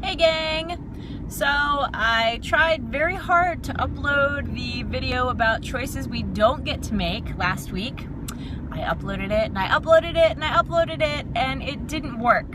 Hey gang! So I tried very hard to upload the video about choices we don't get to make last week. I uploaded it and I uploaded it and I uploaded it and it didn't work.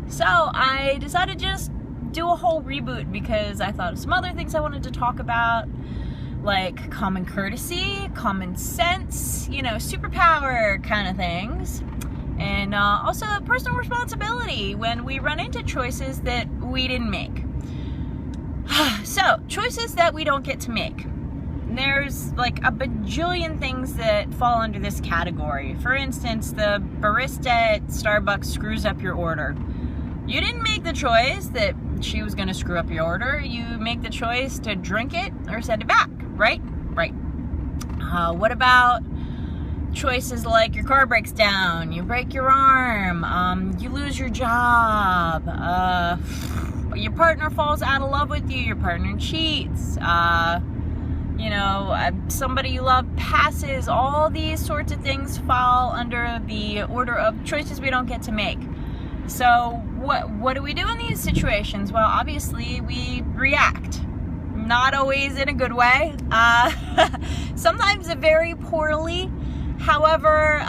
So I decided to just do a whole reboot because I thought of some other things I wanted to talk about, like common courtesy, common sense, superpower kind of things. And also personal responsibility when we run into choices that we didn't make. So, choices that we don't get to make. There's like a bajillion things that fall under this category. For instance, the barista at Starbucks screws up your order. You didn't make the choice that she was going to screw up your order. You make the choice to drink it or send it back, right? Right. What about choices like your car breaks down, you break your arm, you lose your job, your partner falls out of love with you, your partner cheats, somebody you love passes. All these sorts of things fall under the order of choices we don't get to make. So what do we do in these situations? Well, obviously we react. Not always in a good way. Sometimes very poorly. However,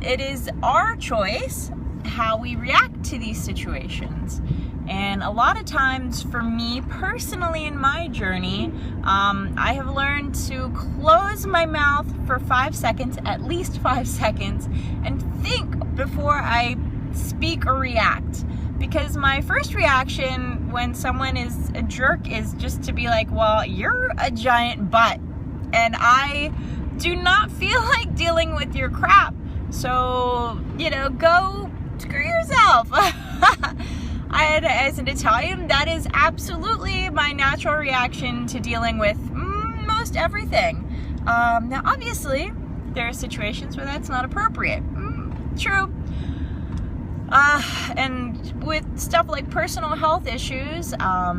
it is our choice how we react to these situations. And a lot of times for me personally in my journey, I have learned to close my mouth for 5 seconds, at least 5 seconds, and think before I speak or react. Because my first reaction when someone is a jerk is just to be like, well, you're a giant butt. And I do not feel like dealing with your crap. So, go screw yourself. As an Italian, that is absolutely my natural reaction to dealing with most everything. Now, obviously, there are situations where that's not appropriate. True. And with stuff like personal health issues, I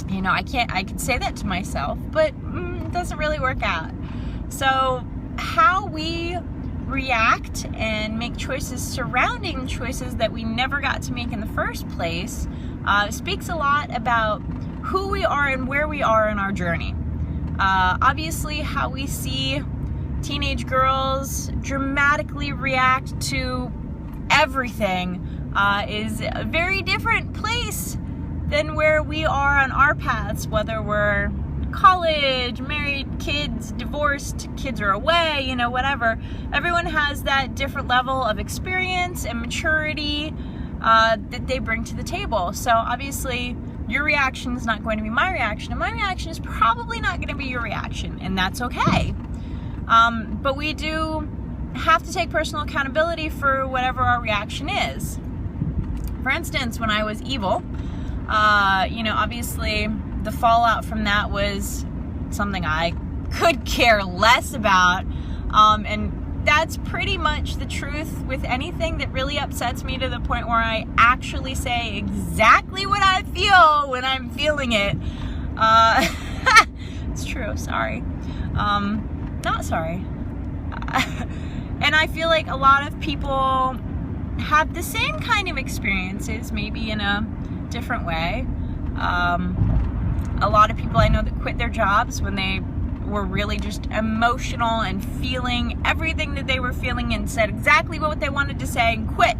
can say that to myself, but it doesn't really work out. So how we react and make choices surrounding choices that we never got to make in the first place speaks a lot about who we are and where we are in our journey. Obviously, how we see teenage girls dramatically react to everything is a very different place than where we are on our paths, whether we're college, married, kids, divorced, kids are away, whatever. Everyone has that different level of experience and maturity that they bring to the table. So obviously your reaction is not going to be my reaction, and my reaction is probably not going to be your reaction, and that's okay. But we do have to take personal accountability for whatever our reaction is. For instance, when I was evil, obviously the fallout from that was something I could care less about. And that's pretty much the truth with anything that really upsets me, to the point where I actually say exactly what I feel when I'm feeling it. It's true, sorry. Not sorry. And I feel like a lot of people have the same kind of experiences, maybe in a different way. A lot of people I know that quit their jobs when they were really just emotional and feeling everything that they were feeling, and said exactly what they wanted to say and quit.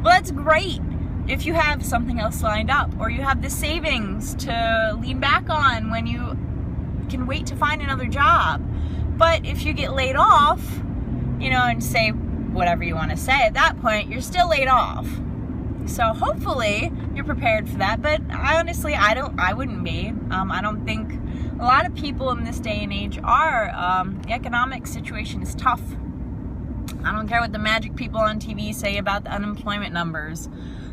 Well, that's great if you have something else lined up, or you have the savings to lean back on when you can wait to find another job. But if you get laid off, and say whatever you want to say at that point, you're still laid off. So hopefully you're prepared for that, but I wouldn't be. I don't think a lot of people in this day and age are. The economic situation is tough. I don't care what the magic people on TV say about the unemployment numbers.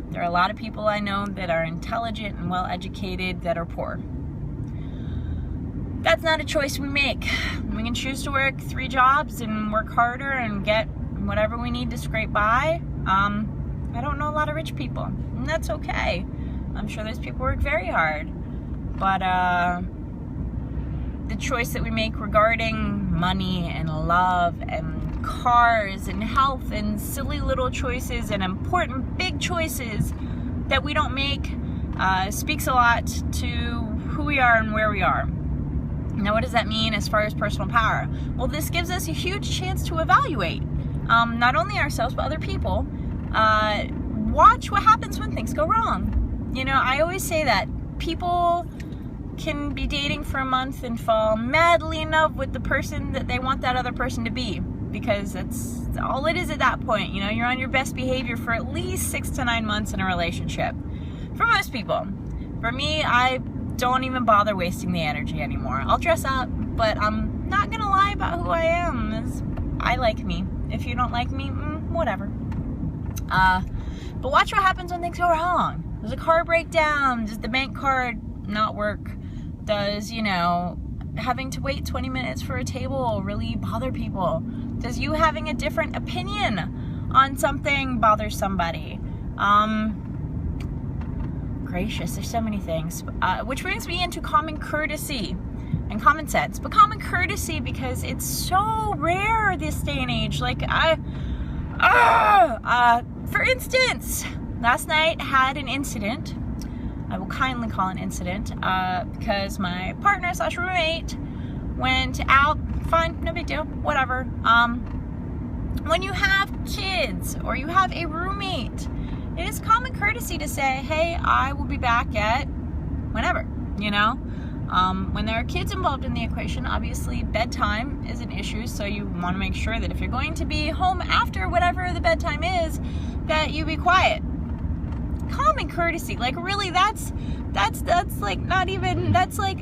There are a lot of people I know that are intelligent and well-educated that are poor. That's not a choice we make. We can choose to work 3 jobs and work harder and get whatever we need to scrape by. I don't know a lot of rich people, and that's okay. I'm sure those people work very hard. But the choice that we make regarding money and love and cars and health and silly little choices and important big choices that we don't make speaks a lot to who we are and where we are. Now, what does that mean as far as personal power? Well, this gives us a huge chance to evaluate not only ourselves, but other people. Watch what happens when things go wrong. You know, I always say that people can be dating for a month and fall madly in love with the person that they want that other person to be, because that's all it is at that point. You know, you're on your best behavior for at least 6 to 9 months in a relationship. For most people. For me, I don't even bother wasting the energy anymore. I'll dress up, but I'm not gonna lie about who I am. I like me. If you don't like me, whatever. But watch what happens when things go wrong. Does a car break down? Does the bank card not work? Does, you know, having to wait 20 minutes for a table really bother people? Does you having a different opinion on something bother somebody? Gracious, there's so many things. Which brings me into common courtesy and common sense. But common courtesy, because it's so rare this day and age. Like, for instance, last night had an incident. I will kindly call an incident, because my partner / roommate went out. Fine, no big deal, whatever. When you have kids or you have a roommate, it is common courtesy to say, hey, I will be back at whenever, you know? When there are kids involved in the equation, obviously bedtime is an issue, so you want to make sure that if you're going to be home after whatever the bedtime is, that you be quiet. Common courtesy, like really, that's like not even, that's like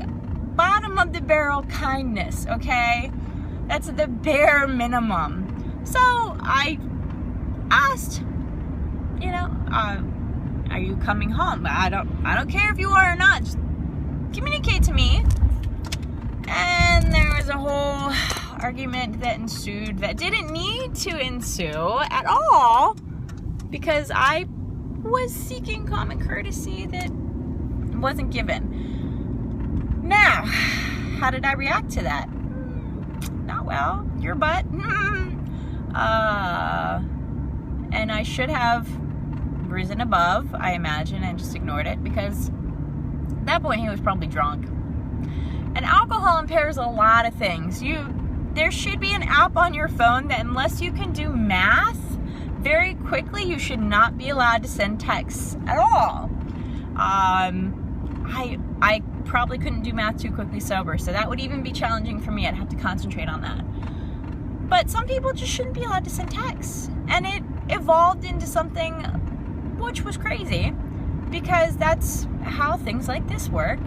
bottom of the barrel kindness, okay? That's the bare minimum. So I asked, you know, are you coming home? I don't care if you are or not. Just communicate to me. And there was a whole argument that ensued that didn't need to ensue at all, because I was seeking common courtesy that wasn't given. Now, how did I react to that? Not well. Your butt. And I should have risen above, I imagine, and just ignored it, because at that point he was probably drunk. And alcohol impairs a lot of things. There should be an app on your phone that, unless you can do math very quickly, you should not be allowed to send texts at all. I probably couldn't do math too quickly sober, so that would even be challenging for me. I'd have to concentrate on that. But some people just shouldn't be allowed to send texts. And it evolved into something which was crazy, because that's how things like this work.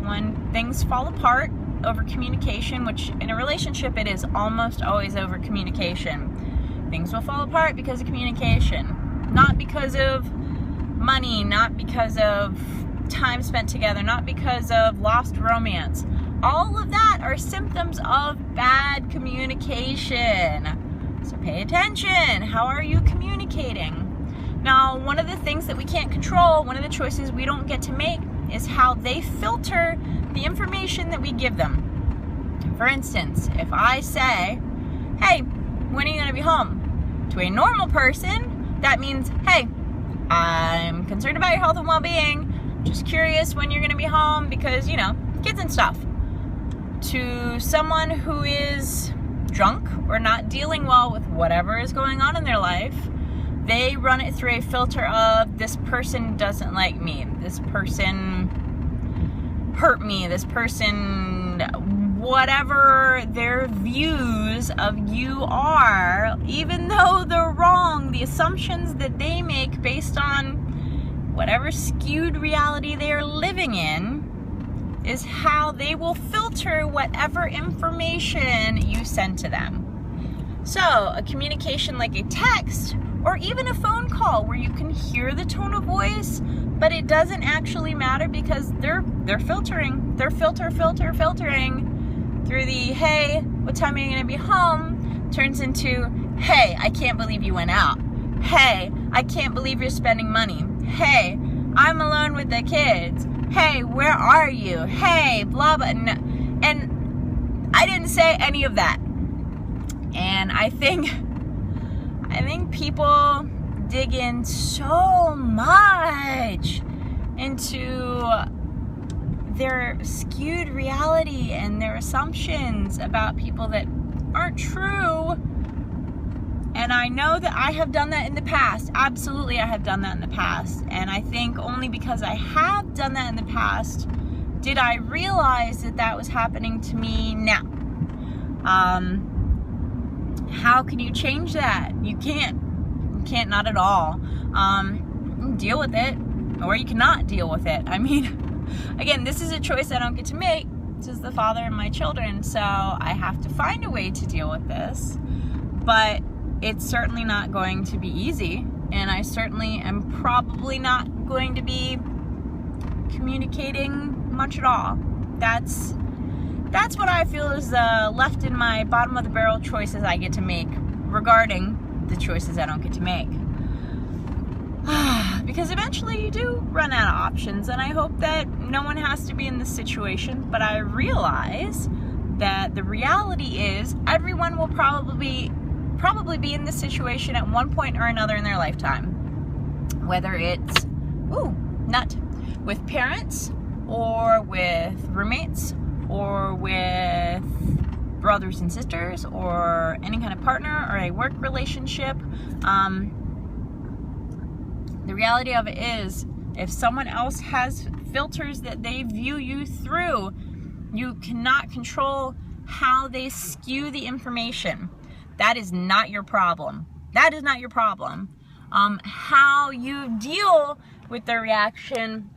When things fall apart over communication, which in a relationship it is almost always over communication. Things will fall apart because of communication. Not because of money, not because of time spent together, not because of lost romance. All of that are symptoms of bad communication. So pay attention. How are you communicating? Now, one of the things that we can't control, one of the choices we don't get to make, is how they filter the information that we give them. For instance, if I say, hey, when are you going to be home? To a normal person, that means, hey, I'm concerned about your health and well-being. Just curious when you're going to be home because, you know, kids and stuff. To someone who is drunk or not dealing well with whatever is going on in their life, they run it through a filter of, this person doesn't like me, this person hurt me, this person, whatever their views of you are, even though they're wrong, the assumptions that they make based on whatever skewed reality they are living in is how they will filter whatever information you send to them. So a communication like a text, or even a phone call where you can hear the tone of voice, but it doesn't actually matter because they're filtering. They're filtering through the, hey, what time are you going to be home? Turns into, hey, I can't believe you went out. Hey, I can't believe you're spending money. Hey, I'm alone with the kids. Hey, where are you? Hey, blah, blah. And I didn't say any of that. And I think people dig in so much into their skewed reality and their assumptions about people that aren't true. And I know that I have done that in the past. Absolutely, I have done that in the past. And I think only because I have done that in the past did I realize that that was happening to me now. How can you change that? You can't. You can't, not at all. You can deal with it, or you cannot deal with it. I mean, again, this is a choice I don't get to make. This is the father of my children, so I have to find a way to deal with this. But it's certainly not going to be easy, and I certainly am probably not going to be communicating much at all. That's what I feel is left in my bottom of the barrel choices I get to make regarding the choices I don't get to make. Because eventually you do run out of options, and I hope that no one has to be in this situation, but I realize that the reality is everyone will probably be in this situation at one point or another in their lifetime. Whether it's, with parents, or with roommates, or with brothers and sisters, or any kind of partner, or a work relationship. The reality of it is, if someone else has filters that they view you through, you cannot control how they skew the information. That is not your problem. That is not your problem. How you deal with their reaction,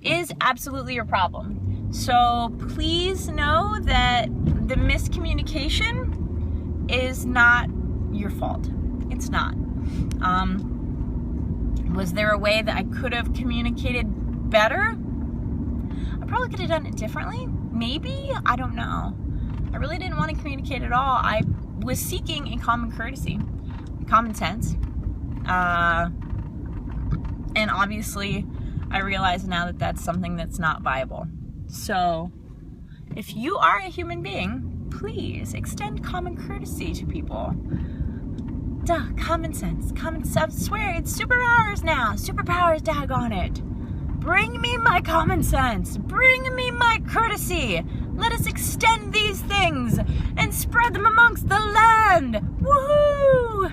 is absolutely your problem. So please know that the miscommunication is not your fault. It's not. Was there a way that I could have communicated better? I probably could have done it differently. Maybe. I don't know. I really didn't want to communicate at all. I was seeking a common courtesy, common sense. And obviously, I realize now that that's something that's not viable. So, if you are a human being, please extend common courtesy to people. Duh, common sense. I swear, it's superpowers now. Superpowers, daggone it. Bring me my common sense. Bring me my courtesy. Let us extend these things and spread them amongst the land. Woohoo!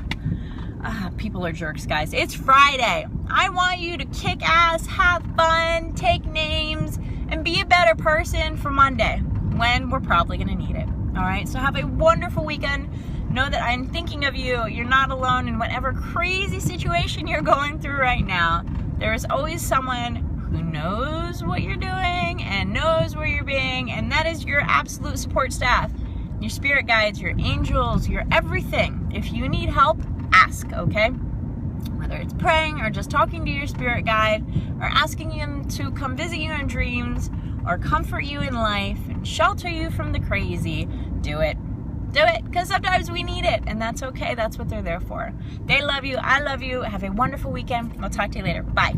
People are jerks, guys. It's Friday. I want you to kick ass, have fun, take names, and be a better person for Monday, when we're probably going to need it. All right? So have a wonderful weekend. Know that I'm thinking of you. You're not alone in whatever crazy situation you're going through right now. There is always someone who knows what you're doing and knows where you're being, and that is your absolute support staff, your spirit guides, your angels, your everything. If you need help, ask, okay? Whether it's praying or just talking to your spirit guide or asking him to come visit you in dreams or comfort you in life and shelter you from the crazy, do it. Do it, because sometimes we need it, and that's okay. That's what they're there for. They love you. I love you. Have a wonderful weekend. I'll talk to you later. Bye.